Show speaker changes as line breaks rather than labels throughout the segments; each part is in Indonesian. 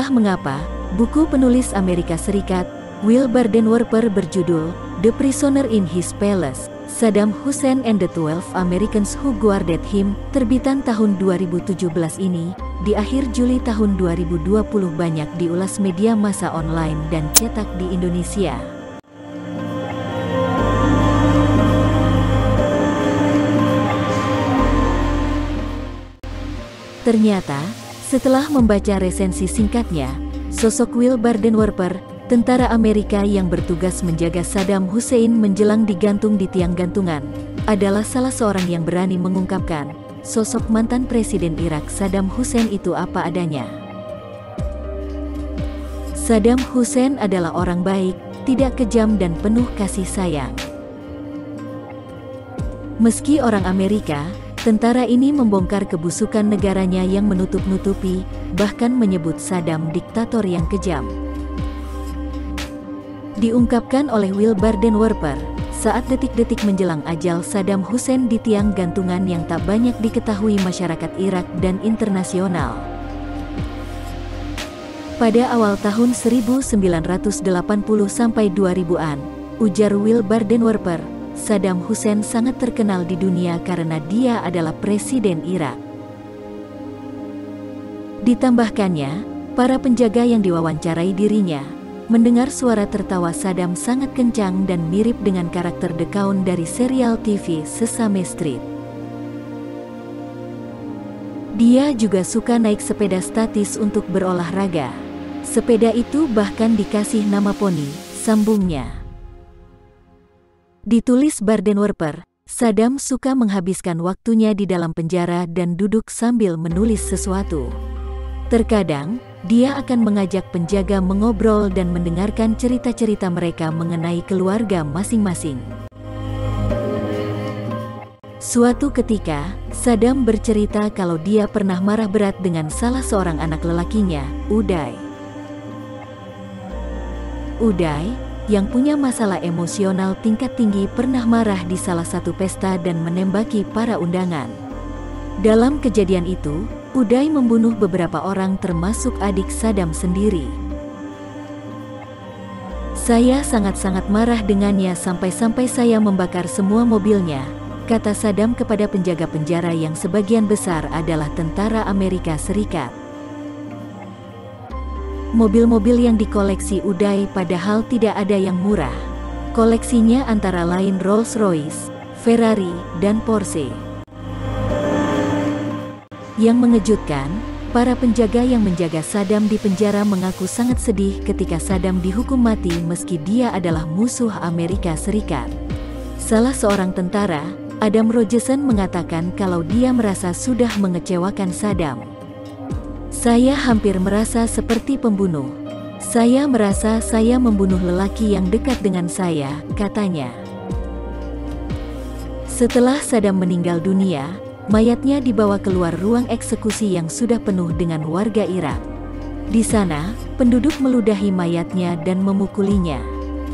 Entah mengapa, buku penulis Amerika Serikat, Will Bardenwerper berjudul The Prisoner in His Palace, Saddam Hussein and the 12 Americans Who Guarded Him, terbitan tahun 2017 ini, di akhir Juli tahun 2020 banyak diulas media massa online dan cetak di Indonesia. Ternyata, setelah membaca resensi singkatnya, sosok Will Bardenwerper, tentara Amerika yang bertugas menjaga Saddam Hussein menjelang digantung di tiang gantungan, adalah salah seorang yang berani mengungkapkan, sosok mantan Presiden Irak Saddam Hussein itu apa adanya. Saddam Hussein adalah orang baik, tidak kejam dan penuh kasih sayang. Meski orang Amerika, tentara ini membongkar kebusukan negaranya yang menutup-nutupi, bahkan menyebut Saddam diktator yang kejam. Diungkapkan oleh Will Bardenwerper, saat detik-detik menjelang ajal Saddam Hussein di tiang gantungan yang tak banyak diketahui masyarakat Irak dan internasional. Pada awal tahun 1980 sampai 2000-an, ujar Will Bardenwerper, Saddam Hussein sangat terkenal di dunia karena dia adalah Presiden Irak. Ditambahkannya, para penjaga yang diwawancarai dirinya, mendengar suara tertawa Saddam sangat kencang dan mirip dengan karakter The Count dari serial TV Sesame Street. Dia juga suka naik sepeda statis untuk berolahraga. Sepeda itu bahkan dikasih nama poni, sambungnya. Ditulis Bardenwerper, Saddam suka menghabiskan waktunya di dalam penjara dan duduk sambil menulis sesuatu. Terkadang, dia akan mengajak penjaga mengobrol dan mendengarkan cerita-cerita mereka mengenai keluarga masing-masing. Suatu ketika, Saddam bercerita kalau dia pernah marah berat dengan salah seorang anak lelakinya, Uday. Uday, yang punya masalah emosional tingkat tinggi, pernah marah di salah satu pesta dan menembaki para undangan. Dalam kejadian itu, Uday membunuh beberapa orang termasuk adik Saddam sendiri. Saya sangat-sangat marah dengannya sampai-sampai saya membakar semua mobilnya, kata Saddam kepada penjaga penjara yang sebagian besar adalah tentara Amerika Serikat. Mobil-mobil yang dikoleksi Uday padahal tidak ada yang murah. Koleksinya antara lain Rolls-Royce, Ferrari, dan Porsche. Yang mengejutkan, para penjaga yang menjaga Saddam di penjara mengaku sangat sedih ketika Saddam dihukum mati meski dia adalah musuh Amerika Serikat. Salah seorang tentara, Adam Rogerson, mengatakan kalau dia merasa sudah mengecewakan Saddam. Saya hampir merasa seperti pembunuh. Saya merasa saya membunuh lelaki yang dekat dengan saya, katanya. Setelah Saddam meninggal dunia, mayatnya dibawa keluar ruang eksekusi yang sudah penuh dengan warga Irak. Di sana, penduduk meludahi mayatnya dan memukulinya.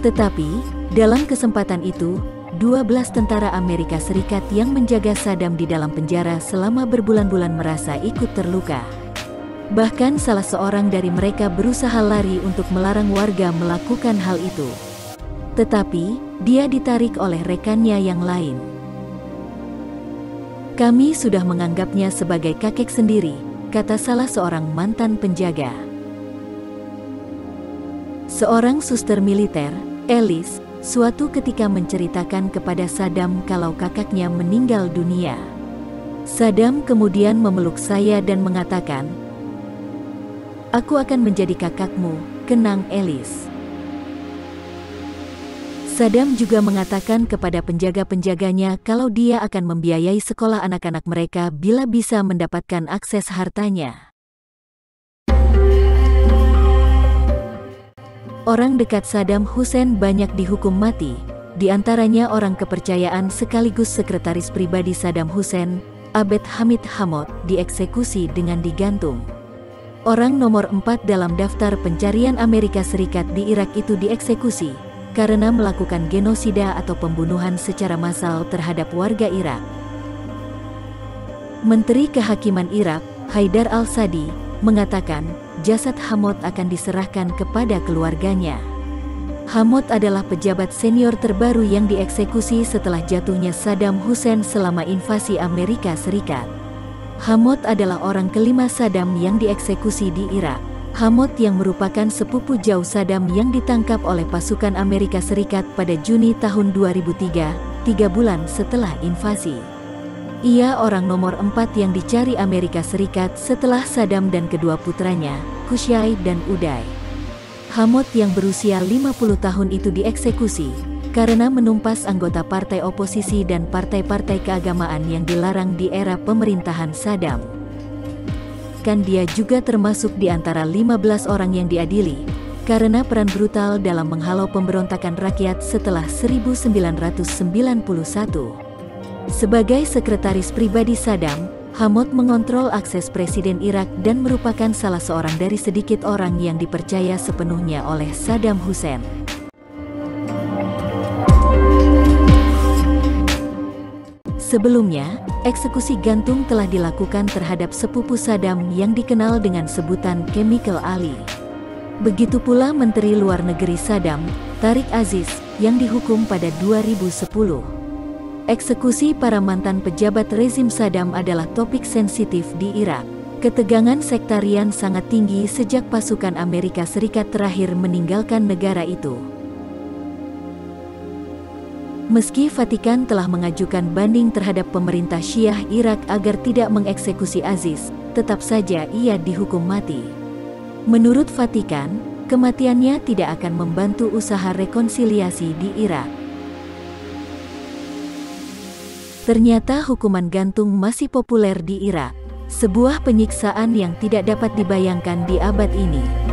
Tetapi, dalam kesempatan itu, 12 tentara Amerika Serikat yang menjaga Saddam di dalam penjara selama berbulan-bulan merasa ikut terluka. Bahkan salah seorang dari mereka berusaha lari untuk melarang warga melakukan hal itu. Tetapi, dia ditarik oleh rekannya yang lain. Kami sudah menganggapnya sebagai kakek sendiri, kata salah seorang mantan penjaga. Seorang suster militer, Alice, suatu ketika menceritakan kepada Saddam kalau kakaknya meninggal dunia. Saddam kemudian memeluk saya dan mengatakan, "Aku akan menjadi kakakmu," kenang Alice. Saddam juga mengatakan kepada penjaga-penjaganya kalau dia akan membiayai sekolah anak-anak mereka bila bisa mendapatkan akses hartanya. Orang dekat Saddam Hussein banyak dihukum mati, di antaranya orang kepercayaan sekaligus sekretaris pribadi Saddam Hussein, Abed Hamid Hamod, dieksekusi dengan digantung. Orang nomor 4 dalam daftar pencarian Amerika Serikat di Irak itu dieksekusi karena melakukan genosida atau pembunuhan secara massal terhadap warga Irak. Menteri Kehakiman Irak, Haidar al-Sadi, mengatakan, jasad Hamod akan diserahkan kepada keluarganya. Hamod adalah pejabat senior terbaru yang dieksekusi setelah jatuhnya Saddam Hussein selama invasi Amerika Serikat. Hamod adalah orang kelima Saddam yang dieksekusi di Irak. Hamod yang merupakan sepupu jauh Saddam yang ditangkap oleh pasukan Amerika Serikat pada Juni tahun 2003, 3 bulan setelah invasi. Ia orang nomor 4 yang dicari Amerika Serikat setelah Saddam dan kedua putranya, Qusay dan Uday. Hamod yang berusia 50 tahun itu dieksekusi karena menumpas anggota partai oposisi dan partai-partai keagamaan yang dilarang di era pemerintahan Saddam. Dia juga termasuk di antara 15 orang yang diadili karena peran brutal dalam menghalau pemberontakan rakyat setelah 1991. Sebagai sekretaris pribadi Saddam, Hamod mengontrol akses Presiden Irak dan merupakan salah seorang dari sedikit orang yang dipercaya sepenuhnya oleh Saddam Hussein. Sebelumnya, eksekusi gantung telah dilakukan terhadap sepupu Saddam yang dikenal dengan sebutan Chemical Ali. Begitu pula Menteri Luar Negeri Saddam, Tariq Aziz, yang dihukum pada 2010. Eksekusi para mantan pejabat rezim Saddam adalah topik sensitif di Irak. Ketegangan sektarian sangat tinggi sejak pasukan Amerika Serikat terakhir meninggalkan negara itu. Meski Vatikan telah mengajukan banding terhadap pemerintah Syiah Irak agar tidak mengeksekusi Aziz, tetap saja ia dihukum mati. Menurut Vatikan, kematiannya tidak akan membantu usaha rekonsiliasi di Irak. Ternyata hukuman gantung masih populer di Irak, sebuah penyiksaan yang tidak dapat dibayangkan di abad ini.